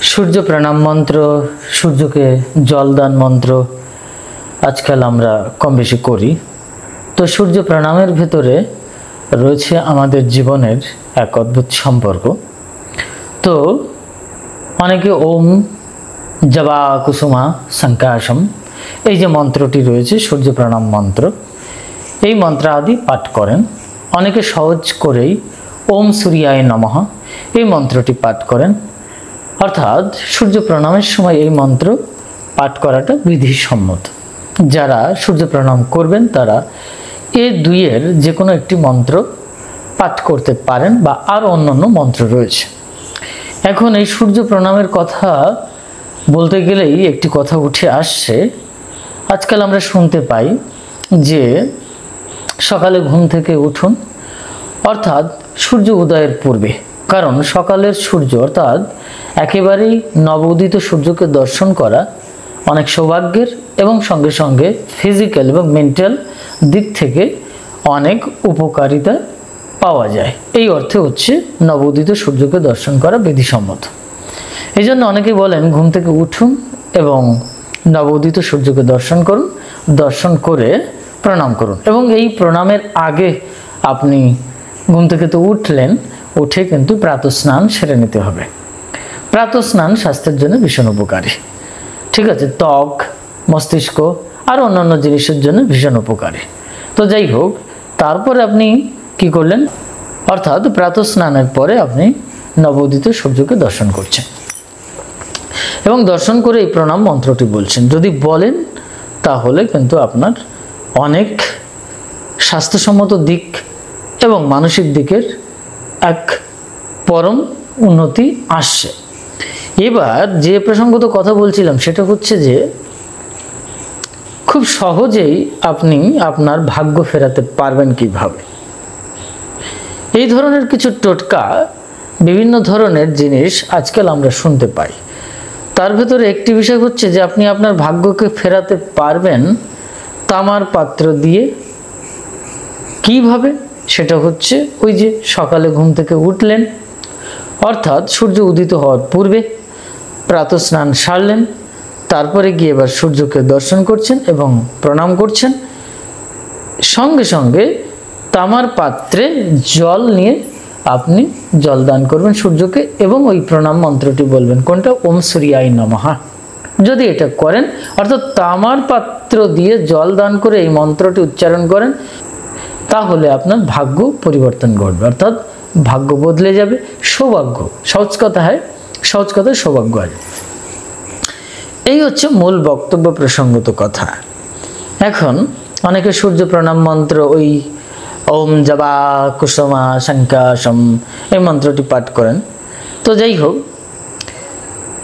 সূর্য প্রণাম মন্ত্র, সূর্যকে জলদান মন্ত্র আজকাল আমরা কম বেশি করি। তো সূর্য প্রণামের ভেতরে রয়েছে আমাদের জীবনের এক অদ্ভুত সম্পর্ক। তো অনেকে ওম জবা কুসুমা সংকাশম এই যে মন্ত্রটি রয়েছে সূর্য প্রণাম মন্ত্র, এই মন্ত্র আদি পাঠ করেন। অনেকে সহজ করেই ওম সূর্যায় নমঃ এই মন্ত্রটি পাঠ করেন। অর্থাৎ সূর্য প্রণামের সময় এই মন্ত্র পাঠ করাটা বিধিসম্মত। যারা সূর্য প্রণাম করবেন তারা এই দুইয়ের যে কোনো একটি মন্ত্র পাঠ করতে পারেন বা আরও অন্যান্য মন্ত্র রয়েছে। এখন এই সূর্য প্রণামের কথা বলতে গেলেই একটি কথা উঠে আসছে। আজকাল আমরা শুনতে পাই যে সকালে ঘুম থেকে উঠুন, অর্থাৎ সূর্য উদয়ের পূর্বে, কারণ সকালের সূর্য অর্থাৎ একেবারেই নবোদিত সূর্যকে দর্শন করা অনেক সৌভাগ্যের এবং সঙ্গে সঙ্গে ফিজিক্যাল এবং মেন্টাল দিক থেকে অনেক উপকারিতা পাওয়া যায়। এই অর্থে হচ্ছে নবোদিত সূর্যকে দর্শন করা বিধিসম্মত। এই জন্য অনেকে বলেন ঘুম থেকে উঠুন এবং নবোদিত সূর্যকে দর্শন করুন, দর্শন করে প্রণাম করুন। এবং এই প্রণামের আগে আপনি ঘুম থেকে তো উঠলেন, উঠে কিন্তু প্রাতঃস্নান সেরে নিতে হবে। প্রাতঃস্নান স্বাস্থ্যের জন্য ভীষণ উপকারী, ঠিক আছে। ত্বক, মস্তিষ্ক আর অন্যান্য জিনিসের জন্য ভীষণ উপকারী। তো যাই হোক, তারপরে আপনি কি করলেন, অর্থাৎ প্রাতঃস্নানের পরে আপনি নবোদিত সূর্যকে দর্শন করছেন এবং দর্শন করে এই প্রণাম মন্ত্রটি বলছেন। যদি বলেন তাহলে কিন্তু আপনার অনেক স্বাস্থ্যসম্মত দিক এবং মানসিক দিকের এক পরম উন্নতি আসছে। এবার যে প্রসঙ্গত কথা বলছিলাম সেটা হচ্ছে যে খুব সহজেই আপনি আপনার ভাগ্য ফেরাতে পারবেন কিভাবে। এই ধরনের কিছু টোটকা, বিভিন্ন ধরনের জিনিস আজকাল আমরা শুনতে পাই। তার ভেতরে একটি বিষয় হচ্ছে যে আপনি আপনার ভাগ্যকে ফেরাতে পারবেন তামার পাত্র দিয়ে। কিভাবে? সেটা হচ্ছে ওই যে সকালে ঘুম থেকে উঠলেন, অর্থাৎ সূর্য উদিত হওয়ার পূর্বে প্রাতঃস্নান সারলেন, তারপরে গিয়ে এবার সূর্যকে দর্শন করছেন এবং প্রণাম করছেন। সঙ্গে সঙ্গে তামার পাত্রে জল নিয়ে আপনি জল দান করবেন সূর্যকে এবং ওই প্রণাম মন্ত্রটি বলবেন। কোনটা? ওম সূর্যায় নমঃ। যদি এটা করেন, অর্থাৎ তামার পাত্র দিয়ে জল দান করে এই মন্ত্রটি উচ্চারণ করেন, তাহলে আপনার ভাগ্য পরিবর্তন ঘটবে, অর্থাৎ ভাগ্য বদলে যাবে। সৌভাগ্য, সহজ কথায় সৌভাগ্য আসবে। এই হচ্ছে মূল বক্তব্য, প্রসঙ্গত কথা। এখন অনেকে সূর্য প্রণাম মন্ত্র ওই ওম জবা কুসুমা সংকাশম এই মন্ত্রটি পাঠ করেন। তো যাই হোক,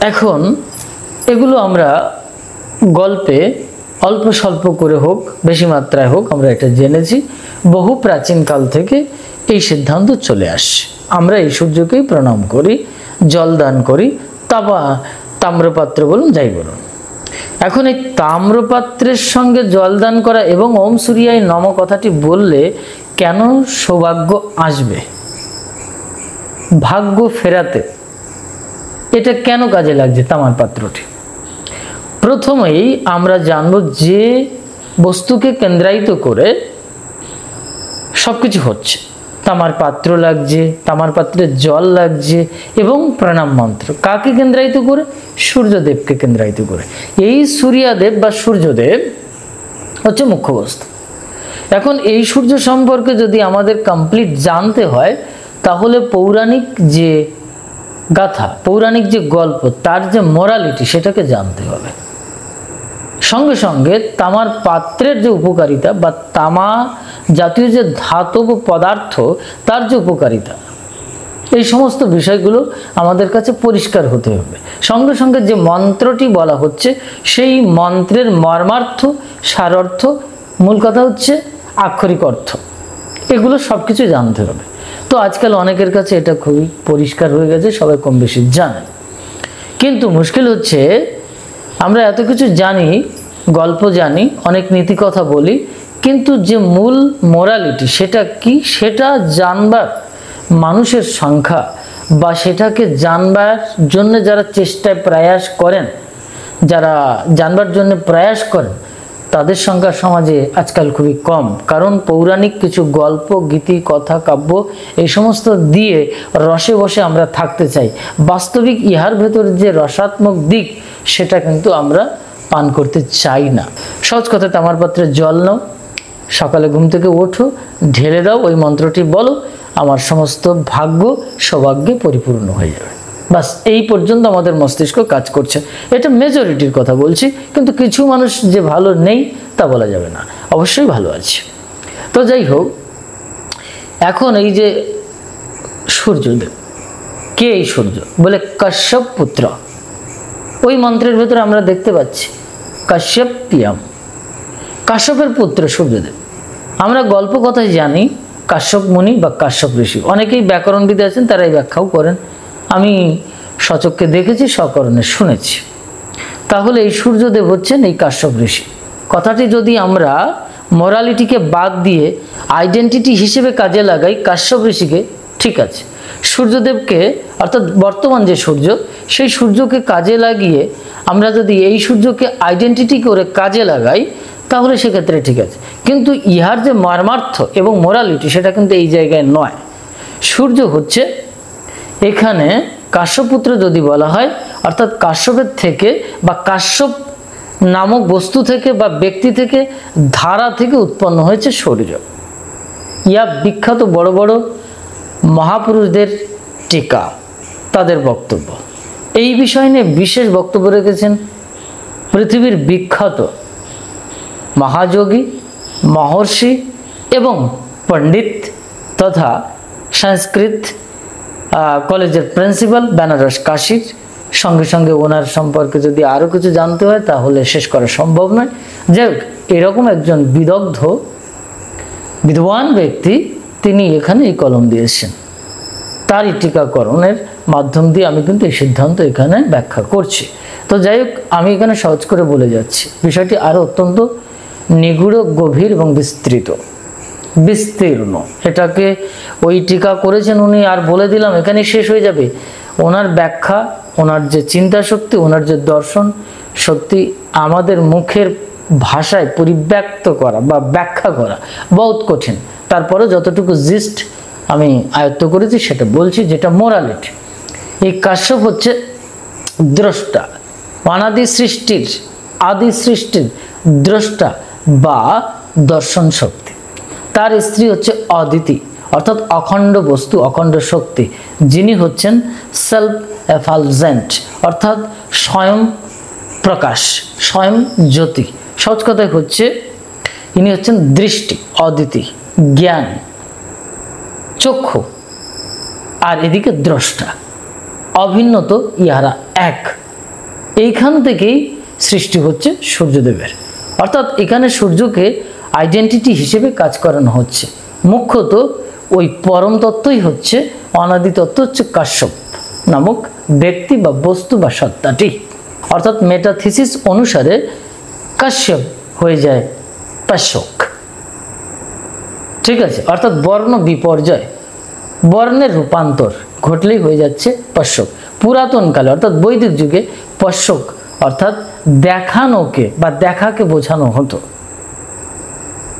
এখন এগুলো আমরা গল্পে অল্প স্বল্প করে হোক, বেশি মাত্রায় হোক, আমরা এটা জেনেছি। বহু প্রাচীনকাল থেকে এই সিদ্ধান্ত চলে আসছে। আমরা এই সূর্যকেই প্রণাম করি, জল দান করি, তাম্রপাত্র বলুন, যাই বলুন। এখন এই তাম্রপাত্রের সঙ্গে জল দান করা এবং ওম সূর্যায় নমঃ কথাটি বললে কেন সৌভাগ্য আসবে, ভাগ্য ফেরাতে এটা কেন কাজে লাগছে তামার পাত্রটি? প্রথমেই আমরা জানব যে বস্তুকে কেন্দ্রায়িত করে সবকিছু হচ্ছে। তামার পাত্র লাগছে, তামার পাত্রে জল লাগছে এবং প্রণাম মন্ত্র কাকে কেন্দ্রায়িত করে? সূর্যদেবকে কেন্দ্রায়িত করে। এই সূর্যদেব বা সূর্যদেব হচ্ছে মুখ্য বস্তু। এখন এই সূর্য সম্পর্কে যদি আমাদের কমপ্লিট জানতে হয়, তাহলে পৌরাণিক যে গাথা, পৌরাণিক যে গল্প, তার যে মোরালিটি সেটাকে জানতে হবে। সঙ্গে সঙ্গে তামার পাত্রের যে উপকারিতা বা তামা জাতীয় যে ধাতব পদার্থ তার যে উপকারিতা, এই সমস্ত বিষয়গুলো আমাদের কাছে পরিষ্কার হতে হবে। সঙ্গে সঙ্গে যে মন্ত্রটি বলা হচ্ছে সেই মন্ত্রের মর্মার্থ, সারার্থ, মূল কথা হচ্ছে আক্ষরিক অর্থ, এগুলো সব কিছু জানতে হবে। তো আজকাল অনেকের কাছে এটা খুবই পরিষ্কার হয়ে গেছে, সবাই কম বেশি জানে। কিন্তু মুশকিল হচ্ছে আমরা এত কিছু জানি, গল্প জানি, অনেক নীতি কথা বলি, কিন্তু যে মূল মোরালিটি সেটা কি, সেটা জানবার মানুষের সংখ্যা বা সেটাকে জানবার জন্য যারা চেষ্টায় প্রয়াস করেন, যারা জানবার জন্য প্রয়াস করেন, তাদের সংখ্যা সমাজে আজকাল খুবই কম। কারণ পৌরাণিক কিছু গল্প, গীতি, কথা, কাব্য এই সমস্ত দিয়ে রসে বসে আমরা থাকতে চাই। বাস্তবিক ইহার ভেতর যে রসাত্মক দিক সেটা কিন্তু আমরা পান করতে চাই না। সহজ কথা, তামার পাত্রে জল নাও, সকালে ঘুম থেকে ওঠো, ঢেলে দাও, ওই মন্ত্রটি বলো, আমার সমস্ত ভাগ্য সৌভাগ্যে পরিপূর্ণ হয়ে যাবে। বাস এই পর্যন্ত আমাদের মস্তিষ্ক কাজ করছে। এটা মেজরিটির কথা বলছি, কিন্তু কিছু মানুষ যে ভালো নেই তা বলা যাবে না, অবশ্যই ভালো আছে। তো যাই হোক, এখন এই যে সূর্যদেব, কে এই সূর্য? বলে কাশ্যপ পুত্র। ওই মন্ত্রের ভেতরে আমরা দেখতে পাচ্ছি কাশ্যপ্যাম, কাশ্যপের পুত্র সূর্যদেব। আমরা গল্প কথায় জানি কাশ্যপ মুনি বা কাশ্যপ ঋষি। অনেকেই ব্যাকরণবিদ আছেন, তারা এই ব্যাখ্যাও করেন। আমি সচক্ষে দেখেছি, সকরণে শুনেছি। তাহলে এই সূর্যদেব হচ্ছেন এই কাশ্যপ ঋষি। কথাটি যদি আমরা মোরালিটিকে বাদ দিয়ে আইডেন্টিটি হিসেবে কাজে লাগাই কাশ্যপ ঋষিকে, ঠিক আছে। সূর্যদেবকে অর্থাৎ বর্তমান যে সূর্য, সেই সূর্যকে কাজে লাগিয়ে আমরা যদি এই সূর্যকে আইডেন্টিটি করে কাজে লাগাই, তাহলে সেক্ষেত্রে ঠিক আছে। কিন্তু ইহার যে মর্মার্থ এবং মোরালিটি সেটা কিন্তু এই জায়গায় নয়। সূর্য হচ্ছে এখানে কাশ্যপুত্র যদি বলা হয়, অর্থাৎ কাশ্যপের থেকে বা কাশ্যপ নামক বস্তু থেকে বা ব্যক্তি থেকে, ধারা থেকে উৎপন্ন হয়েছে সূর্য। ইয়া বিখ্যাত বড় বড় মহাপুরুষদের টিকা, তাদের বক্তব্য। এই বিষয় নিয়ে বিশেষ বক্তব্য রেখেছেন পৃথিবীর বিখ্যাত মহাযোগী, মহর্ষি এবং পণ্ডিত তথা সংস্কৃত কলেজের প্রিন্সিপাল বেনারস কাশীর। সঙ্গে সঙ্গে ওনার সম্পর্কে যদি আরও কিছু জানতে হয় তাহলে শেষ করা সম্ভব নয়। যাই হোক, এরকম একজন বিদগ্ধ বিদ্বান ব্যক্তি, তিনি এখানে এই কলম দিয়েছেন। তারই টিকাকরণের মাধ্যম দিয়ে আমি কিন্তু এই সিদ্ধান্ত এখানে ব্যাখ্যা করছি। তো যাই হোক, আমি এখানে সহজ করে বলে যাচ্ছি। বিষয়টি আরও অত্যন্ত নিগুড়, গভীর এবং বিস্তীর্ণ। এটাকে ওই টিকা করেছেন উনি, আর বলে দিলাম এখানে শেষ হয়ে যাবে। ওনার ব্যাখ্যা, ওনার যে চিন্তা শক্তি, ওনার যে দর্শন, সত্যি আমাদের মুখের ভাষায় পরিব্যক্ত করা বা ব্যাখ্যা করা বহুত কঠিন। তারপরে যতটুকু জিস্ট আমি আয়ত্ত করেছি সেটা বলছি, যেটা মোরালিটি। এই কাশ্যপ হচ্ছে দ্রষ্টা, অনাদি সৃষ্টির, আদি সৃষ্টির দ্রষ্টা বা দর্শন শক্তি। তার স্ত্রী হচ্ছে অদিতি, অর্থাৎ অখণ্ড বস্তু, অখণ্ড শক্তি, যিনি হচ্ছেন সেলফ এফালজেন্ট, অর্থাৎ স্বয়ং প্রকাশ, স্বয়ং জ্যোতি। সহজ কথায় হচ্ছে ইনি হচ্ছেন দৃষ্টি, অদিতি, জ্ঞান, চক্ষু, আর এদিকে দ্রষ্টা। অভিন্নত ইহারা এক। এইখান থেকেই সৃষ্টি হচ্ছে সূর্যদেবের। অর্থাৎ এখানে সূর্যকে আইডেন্টিটি হিসেবে কাজ করানো হচ্ছে। মুখ্যত ওই পরম তত্ত্বই হচ্ছে, অনাদি তত্ত্ব হচ্ছে কাশ্যপ নামক ব্যক্তি বা বস্তু বা সত্তাটি। অর্থাৎ মেটাথিসিস অনুসারে কাশ্যপ হয়ে যায় পাশ্যক, ঠিক আছে। অর্থাৎ বর্ণ বিপর্যয়, বর্ণের রূপান্তর ঘটলেই হয়ে যাচ্ছে পাশ্যক। পুরাতন কালে অর্থাৎ বৈদিক যুগে পাশ্যক অর্থাৎ দেখানোকে বা দেখাকে বোঝানো হতো।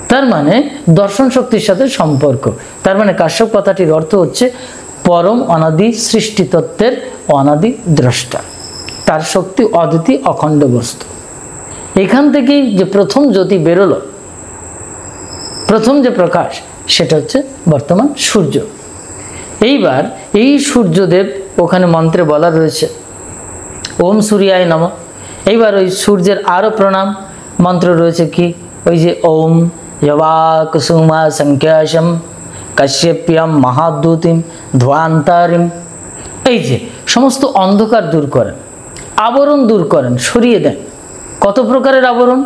তার মানে দর্শন শক্তির সাথে সম্পর্ক। তার মানে কাশ্যপ কথাটির অর্থ হচ্ছে পরম অনাদি সৃষ্টি তত্ত্বের অনাদি দ্রষ্টা, তার শক্তি অদ্বিতীয় অখণ্ড বস্তু। এখান থেকেই যে প্রথম জ্যোতি বেরোলো, প্রথম যে প্রকাশ, সেটা হচ্ছে বর্তমান সূর্য। এইবার এই সূর্যদেব ওখানে মন্ত্রে বলা রয়েছে ওম সূর্যায় নমঃ। এইবার ওই সূর্যের আরও প্রণাম মন্ত্র রয়েছে কি, ওই যে ওম যবা কুসুমা সংখ্যাসম কাশ্যপ্যাম মহাদ্যুতিম ধ্বান্তারিম। এই যে সমস্ত অন্ধকার দূর করেন, আবরণ দূর করেন, সরিয়ে দেন। কত প্রকারের আবরণ?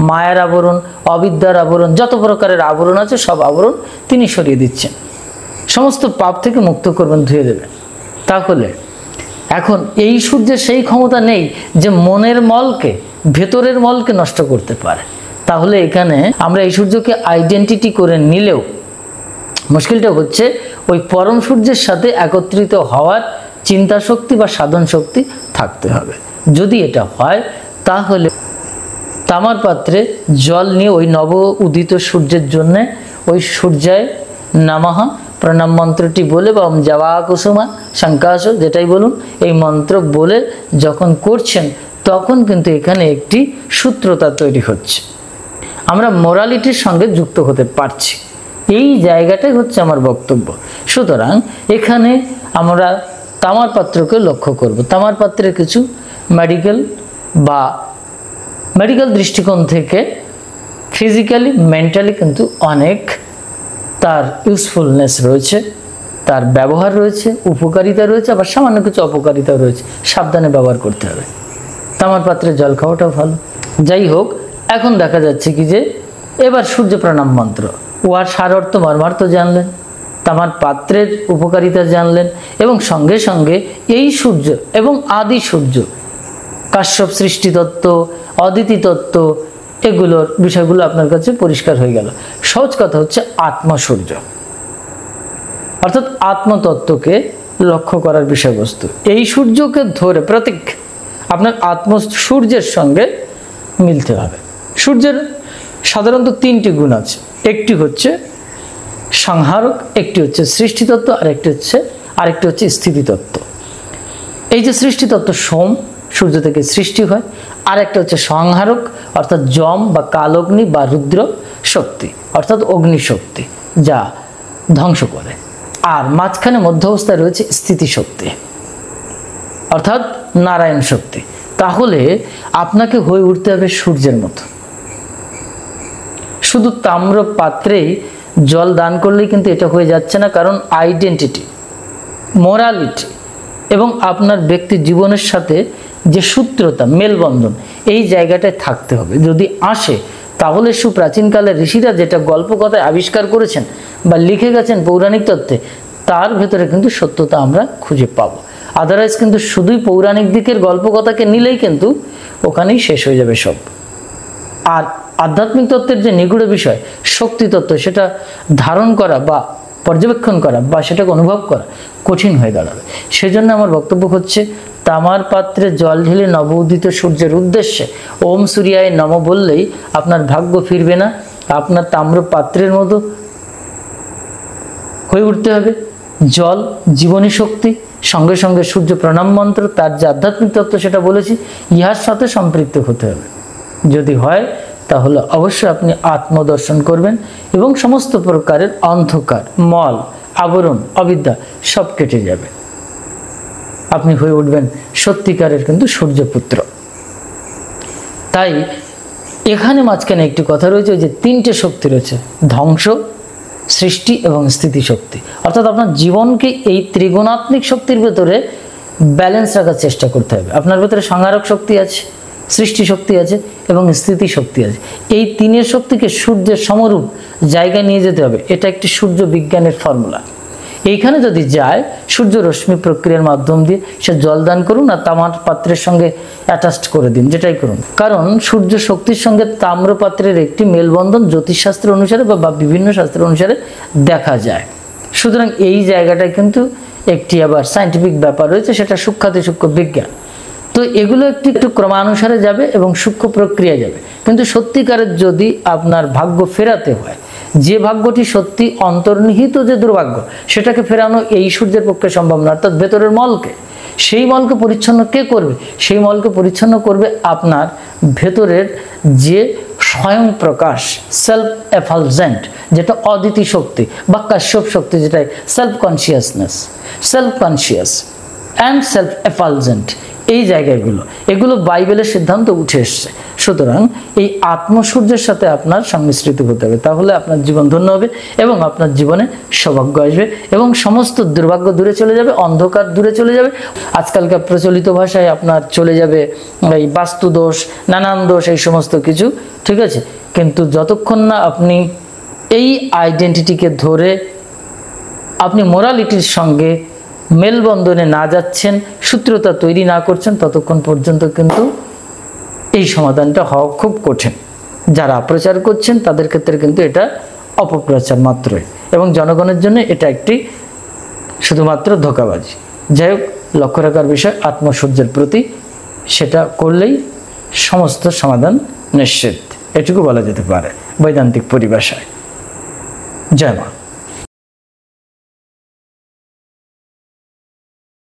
মায়ার আবরণ, অবিদ্যার আবরণ, যত প্রকারের আবরণ আছে সব আবরণ তিনি সরিয়ে দিচ্ছেন। সমস্ত পাপ থেকে মুক্ত করবেন, ধুয়ে দেবেন। তাহলে এখন এই সূর্যের সেই ক্ষমতা নেই যে মনের মলকে, ভেতরের মলকে নষ্ট করতে পারে। তাহলে এখানে আমরা এই সূর্যকে আইডেন্টিটি করে নিলেও মুশকিলটা হচ্ছে ওই পরম সূর্যের সাথে একত্রিত হওয়ার চিন্তা শক্তি বা সাধন শক্তি থাকতে হবে। যদি এটা হয় তাহলে তামার পাত্রে জল নিয়ে ওই নব উদিত সূর্যের জন্যে ওই সূর্যায় নমঃ প্রণাম মন্ত্রটি বলে বা ওম জাবা কুসুমা শঙ্কাশ যেটাই বলুন, এই মন্ত্র বলে যখন করছেন তখন কিন্তু এখানে একটি সূত্রতা তৈরি হচ্ছে, আমরা মোরালিটির সঙ্গে যুক্ত হতে পারছি। এই জায়গাটাই হচ্ছে আমার বক্তব্য। সুতরাং এখানে আমরা তামার পাত্রকে লক্ষ্য করব। তামার পাত্রের কিছু মেডিকেল দৃষ্টিকোণ থেকে ফিজিক্যালি মেন্টালি কিন্তু অনেক তার ইউজফুলনেস রয়েছে, তার ব্যবহার রয়েছে, উপকারিতা রয়েছে, আবার সামান্য কিছু অপকারিতা রয়েছে। সাবধানে ব্যবহার করতে হবে। তামার পাত্রে জল খাওয়াটাও ভালো। যাই হোক, এখন দেখা যাচ্ছে কি যে এবার সূর্য প্রণাম মন্ত্র, উহার সারার্থ মর্মার্থ জানলেন, তামার পাত্রের উপকারিতা জানলেন, এবং সঙ্গে সঙ্গে এই সূর্য এবং আদি সূর্য, কাশ্যপ সৃষ্টিতত্ত্ব, অদিতি তত্ত্ব, এগুলোর বিষয়গুলো আপনার কাছে পরিষ্কার হয়ে গেল। সহজ কথা হচ্ছে আত্মসূর্য, অর্থাৎ আত্মতত্ত্বকে লক্ষ্য করার বিষয়বস্তু। এই সূর্যকে ধরে প্রতীক আপনার সূর্যের সঙ্গে মিলতে হবে। সূর্যের সাধারণত তিনটি গুণ আছে, একটি হচ্ছে সংহারক, একটি হচ্ছে সৃষ্টিতত্ত্ব, আরেকটি হচ্ছে স্থিতিতত্ত্ব। এই যে সৃষ্টিতত্ত্ব সোম, সূর্য থেকে সৃষ্টি হয়, আর একটা হচ্ছে সংহারক অর্থাৎ যম বা কালগ্নি বা রুদ্র শক্তি অর্থাৎ অগ্নিশক্তি, যা ধ্বংস করে। আর মাঝখানে মধ্য অবস্থায় রয়েছে স্থিতিশক্তি অর্থাৎ নারায়ণ শক্তি। তাহলে আপনাকে হয়ে উঠতে হবে সূর্যের মতো। শুধু তাম্র পাত্রেই জল দান করলেই কিন্তু এটা হয়ে যাচ্ছে না, কারণ আইডেন্টিটি, মোরালিটি এবং আপনার ব্যক্তি জীবনের সাথে যে সূত্রতা, মেলবন্ধন, এই জায়গাটায় থাকতে হবে। যদি আসে তাহলে সুপ্রাচীনকালের ঋষিরা যেটা গল্প কথায় আবিষ্কার করেছেন বা লিখে গেছেন পৌরাণিক তত্ত্বে, তার ভেতরে কিন্তু সত্যতা আমরা খুঁজে পাবো। আদারওয়াইজ কিন্তু শুধুই পৌরাণিক দিকের গল্প কথাকে নিলেই কিন্তু ওখানেই শেষ হয়ে যাবে সব। আর আধ্যাত্মিক তত্ত্বের যে নিগুড় বিষয় শক্তি তত্ত্ব, সেটা ধারণ করা বা পর্যবেক্ষণ করা বা সেটাকে অনুভব করা কঠিন হয়ে দাঁড়াবে। সেজন্য আমার বক্তব্য হচ্ছে, তামার পাত্রে জল ঢেলে নবউদিত সূর্যের উদ্দেশ্যে ওম সূর্যায় নম বললেই আপনার ভাগ্য ফিরবে না, আপনার তাম্র পাত্রের মতো হয়ে উঠতে হবে। জল জীবনী শক্তি, সঙ্গে সঙ্গে সূর্য প্রণাম মন্ত্র, তার যে আধ্যাত্মিক তত্ত্ব সেটা বলেছি, ইহার সাথে সম্পৃক্ত হতে হবে। যদি হয় তাহলে অবশ্যই আপনি আত্মদর্শন করবেন এবং সমস্ত প্রকারের অন্ধকার, মল, আবরণ, অবিদ্যা সব কেটে যাবে। আপনি হয়ে উঠবেন সত্যিকারের কিন্তু সূর্যপুত্র। তাই এখানে মাঝখানে একটি কথা রয়েছে, যে তিনটে শক্তি রয়েছে, ধ্বংস, সৃষ্টি এবং স্থিতিশক্তি। অর্থাৎ আপনার জীবনকে এই ত্রিগুণাত্মিক শক্তির ভেতরে ব্যালেন্স রাখার চেষ্টা করতে হবে। আপনার ভেতরে সংহারক শক্তি আছে, সৃষ্টি শক্তি আছে এবং স্থিতি শক্তি আছে। এই তিনের শক্তিকে সূর্যের সমরূপ জায়গায় নিয়ে যেতে হবে। এটা একটি সূর্য বিজ্ঞানের ফর্মুলা। এইখানে যদি যায়, সূর্য রশ্মি প্রক্রিয়ার মাধ্যম দিয়ে সে জল দান করুন আর তামার পাত্রের সঙ্গে অ্যাটাচড করে দিন, যেটাই করুন। কারণ সূর্য শক্তির সঙ্গে তাম্র পাত্রের একটি মেলবন্ধন জ্যোতিষশাস্ত্র অনুসারে বা বিভিন্ন শাস্ত্র অনুসারে দেখা যায়। সুতরাং এই জায়গাটায় কিন্তু একটি আবার সায়েন্টিফিক ব্যাপার রয়েছে, সেটা সূক্ষ্মাতি সূক্ষ্ম বিজ্ঞান। তো এগুলো একটু ক্রমানুসারে যাবে এবং সূক্ষ্ম প্রক্রিয়া যাবে। কিন্তু সত্যিকারের যদি আপনার ভাগ্য ফেরাতে হয়, যে ভাগ্যটি সত্যি অন্তর্নিহিত যে দুর্ভাগ্য, সেটাকে ফেরানো এই সূর্যের পক্ষে সম্ভব না। অর্থাৎ ভেতরের মলকে, সেই মলকে পরিচ্ছন্ন কে করবে? সেই মলকে পরিচ্ছন্ন করবে আপনার ভেতরের যে স্বয়ং প্রকাশ, সেলফ এফালজেন্ট, যেটা অদিতি শক্তি বা কাশ্যপ শক্তি, যেটাই self consciousness, self conscious and self effulgent, এই জায়গাগুলো, এগুলো বাইবেলের সিদ্ধান্ত উঠে এসছে। সুতরাং এই আত্মসূর্যের সাথে আপনার সংমিশ্রিত হতে হবে, তাহলে আপনার জীবন ধন্য হবে এবং আপনার জীবনে সৌভাগ্য আসবে এবং সমস্ত দুর্ভাগ্য দূরে চলে যাবে, অন্ধকার দূরে চলে যাবে। আজকালকার প্রচলিত ভাষায় আপনার চলে যাবে এই বাস্তু দোষ, নানান দোষ, এই সমস্ত কিছু, ঠিক আছে। কিন্তু যতক্ষণ না আপনি এই আইডেন্টিটিকে ধরে আপনি মোরালিটির সঙ্গে মেলবন্ধনে না যাচ্ছেন, সূত্রতা তৈরি না করছেন, ততক্ষণ পর্যন্ত কিন্তু এই সমাধানটা হওয়া খুব কঠিন। যারা প্রচার করছেন তাদের ক্ষেত্রে কিন্তু এটা অপপ্রচার মাত্রই, এবং জনগণের জন্য এটা একটি শুধুমাত্র ধোঁকাবাজি। যাই হোক, লক্ষ্য রাখার বিষয় আত্মসূর্যের প্রতি, সেটা করলেই সমস্ত সমাধান নিশ্চিত, এটুকু বলা যেতে পারে বৈদান্তিক পরিভাষায়। জয় মা।